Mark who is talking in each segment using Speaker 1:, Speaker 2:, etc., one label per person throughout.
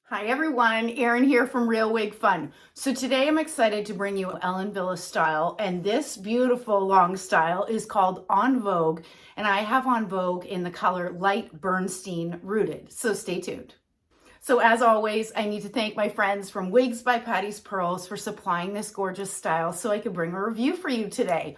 Speaker 1: Hi everyone, Erin here from Real Wig Fun. So today I'm excited to bring you Ellen Villa style, and this beautiful long style is called On Vogue, and I have On Vogue in the color Light Bernstein Rooted, so stay tuned. So as always, I need to thank my friends from Wigs by Patti's Pearls for supplying this gorgeous style so I could bring a review for you today.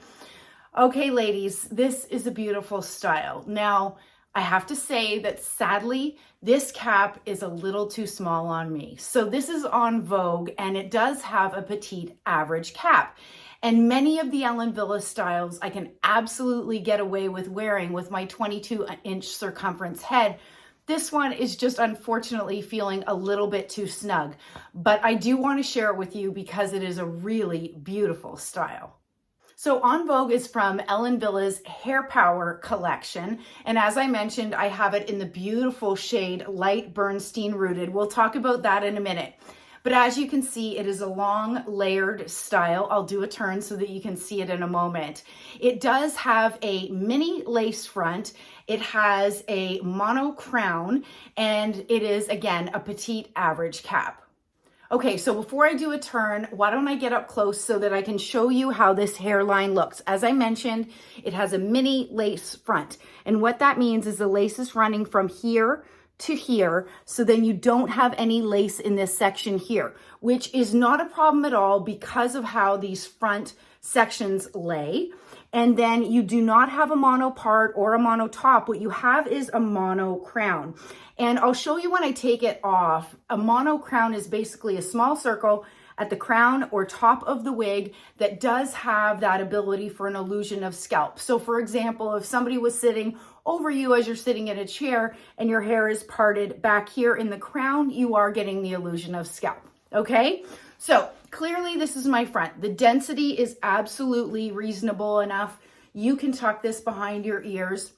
Speaker 1: Okay ladies, this is a beautiful style. Now, I have to say that sadly, this cap is a little too small on me. So this is On Vogue and it does have a petite average cap. And many of the Ellen Villa styles I can absolutely get away with wearing with my 22-inch circumference head. This one is just unfortunately feeling a little bit too snug, but I do want to share it with you because it is a really beautiful style. So On Vogue is from Ellen Villa's Hair Power collection. And as I mentioned, I have it in the beautiful shade Light Bernstein Rooted. We'll talk about that in a minute. But as you can see, it is a long layered style. I'll do a turn so that you can see it in a moment. It does have a mini lace front. It has a mono crown, and it is, again, a petite average cap. Okay, so before I do a turn, why don't I get up close so that I can show you how this hairline looks. As I mentioned, it has a mini lace front. And what that means is the lace is running from here to here, so then you don't have any lace in this section here, which is not a problem at all because of how these front sections lay. And then you do not have a mono part or a mono top. What you have is a mono crown. And I'll show you when I take it off. A mono crown is basically a small circle at the crown or top of the wig that does have that ability for an illusion of scalp. So for example, if somebody was sitting over you as you're sitting in a chair and your hair is parted back here in the crown, you are getting the illusion of scalp, okay? So clearly this is my front. The density is absolutely reasonable enough. You can tuck this behind your ears.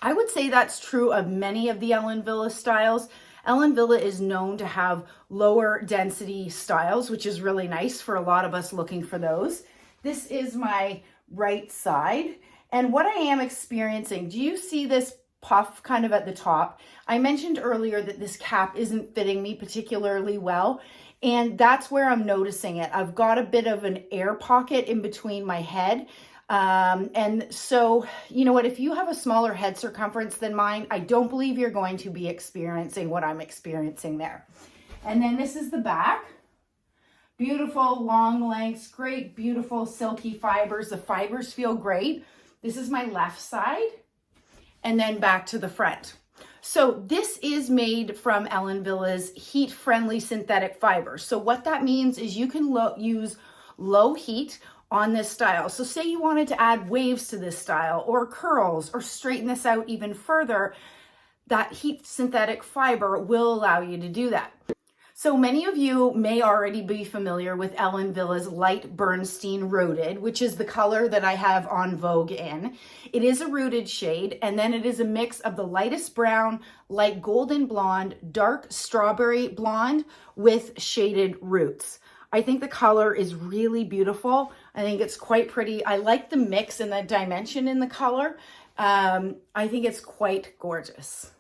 Speaker 1: I would say that's true of many of the Ellen Villa styles. Ellen Villa is known to have lower density styles, which is really nice for a lot of us looking for those. This is my right side. And what I am experiencing, do you see this puff kind of at the top? I mentioned earlier that this cap isn't fitting me particularly well. And that's where I'm noticing it. I've got a bit of an air pocket in between my head. And so, you know what, if you have a smaller head circumference than mine, I don't believe you're going to be experiencing what I'm experiencing there. And then this is the back. Beautiful long lengths, great, beautiful silky fibers. The fibers feel great. This is my left side. And then back to the front. So this is made from Ellen Villa's heat-friendly synthetic fibers. So what that means is you can use low heat on this style. So say you wanted to add waves to this style or curls or straighten this out even further, that heat synthetic fiber will allow you to do that. So many of you may already be familiar with Ellen Villa's Light Bernstein Rooted, which is the color that I have On Vogue in. It is a rooted shade, and then it is a mix of the lightest brown, light golden blonde, dark strawberry blonde with shaded roots. I think the color is really beautiful. I think it's quite pretty. I like the mix and the dimension in the color. I think it's quite gorgeous.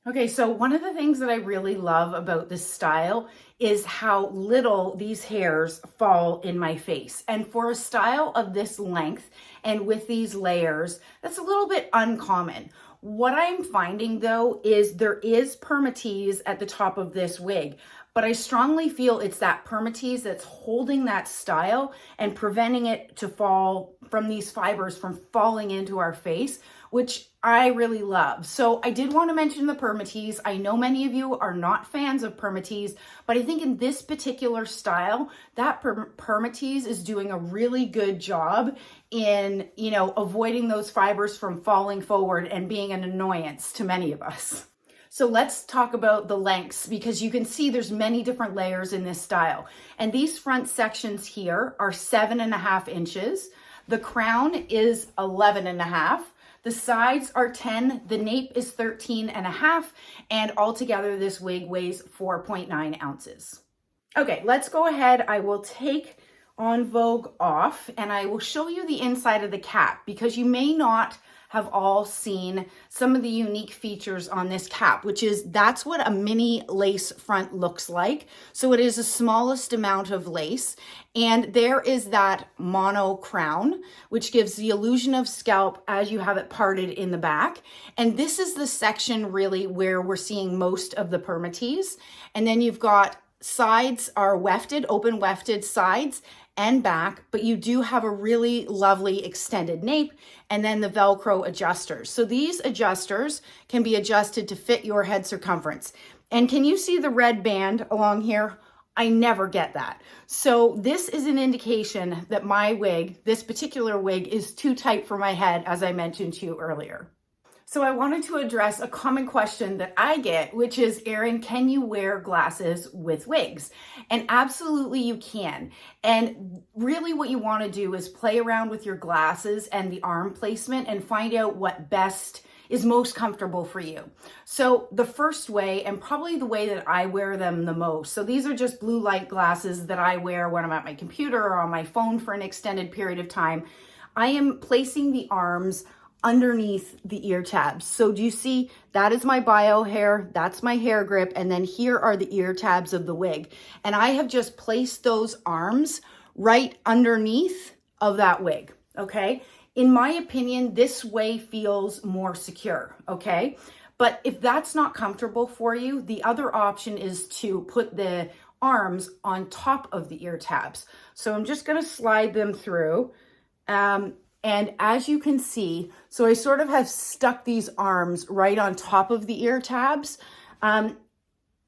Speaker 1: Okay, so one of the things that I really love about this style is how little these hairs fall in my face. And for a style of this length and with these layers, that's a little bit uncommon. What I'm finding though is there is permatease at the top of this wig, but I strongly feel it's that permatease that's holding that style and preventing it to fall from these fibers from falling into our face, which I really love. So I did want to mention the permatease. I know many of you are not fans of permatease, but I think in this particular style, that permatease is doing a really good job in, you know, avoiding those fibers from falling forward and being an annoyance to many of us. So let's talk about the lengths, because you can see there's many different layers in this style. And these front sections here are 7.5 inches. The crown is 11.5. The sides are 10, the nape is 13.5, and altogether this wig weighs 4.9 ounces. Okay, let's go ahead. I will take On Vogue off and I will show you the inside of the cap, because you may not have all seen some of the unique features on this cap, which is that's what a mini lace front looks like. So it is the smallest amount of lace, and there is that mono crown, which gives the illusion of scalp as you have it parted in the back. And this is the section really where we're seeing most of the permatease. And then you've got sides are wefted, open wefted sides and back, but you do have a really lovely extended nape and then the Velcro adjusters. So these adjusters can be adjusted to fit your head circumference. And can you see the red band along here? I never get that. So this is an indication that my wig, this particular wig, is too tight for my head, as I mentioned to you earlier. So I wanted to address a common question that I get, which is, Erin, can you wear glasses with wigs? And absolutely you can. And really what you want to do is play around with your glasses and the arm placement and find out what is most comfortable for you. So the first way, and probably the way that I wear them the most, so these are just blue light glasses that I wear when I'm at my computer or on my phone for an extended period of time. I am placing the arms underneath the ear tabs. So do you see, that is my bio hair, that's my hair grip, and then here are the ear tabs of the wig. And I have just placed those arms right underneath of that wig, okay? In my opinion, this way feels more secure, okay? But if that's not comfortable for you, the other option is to put the arms on top of the ear tabs. So I'm just gonna slide them through. And as you can see, so I sort of have stuck these arms right on top of the ear tabs.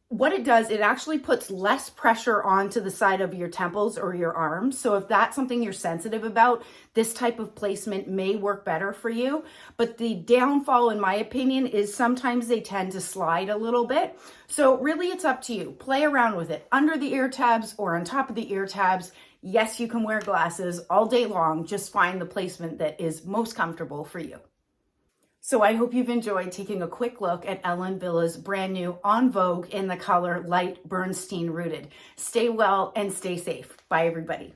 Speaker 1: What it does, it actually puts less pressure onto the side of your temples or your arms. So if that's something you're sensitive about, this type of placement may work better for you. But the downfall, in my opinion, is sometimes they tend to slide a little bit. So really it's up to you. Play around with it under the ear tabs or on top of the ear tabs. Yes, you can wear glasses all day long. Just find the placement that is most comfortable for you. So I hope you've enjoyed taking a quick look at Ellen Villa's brand new On Vogue in the color Light Bernstein Rooted. Stay well and stay safe. Bye, everybody.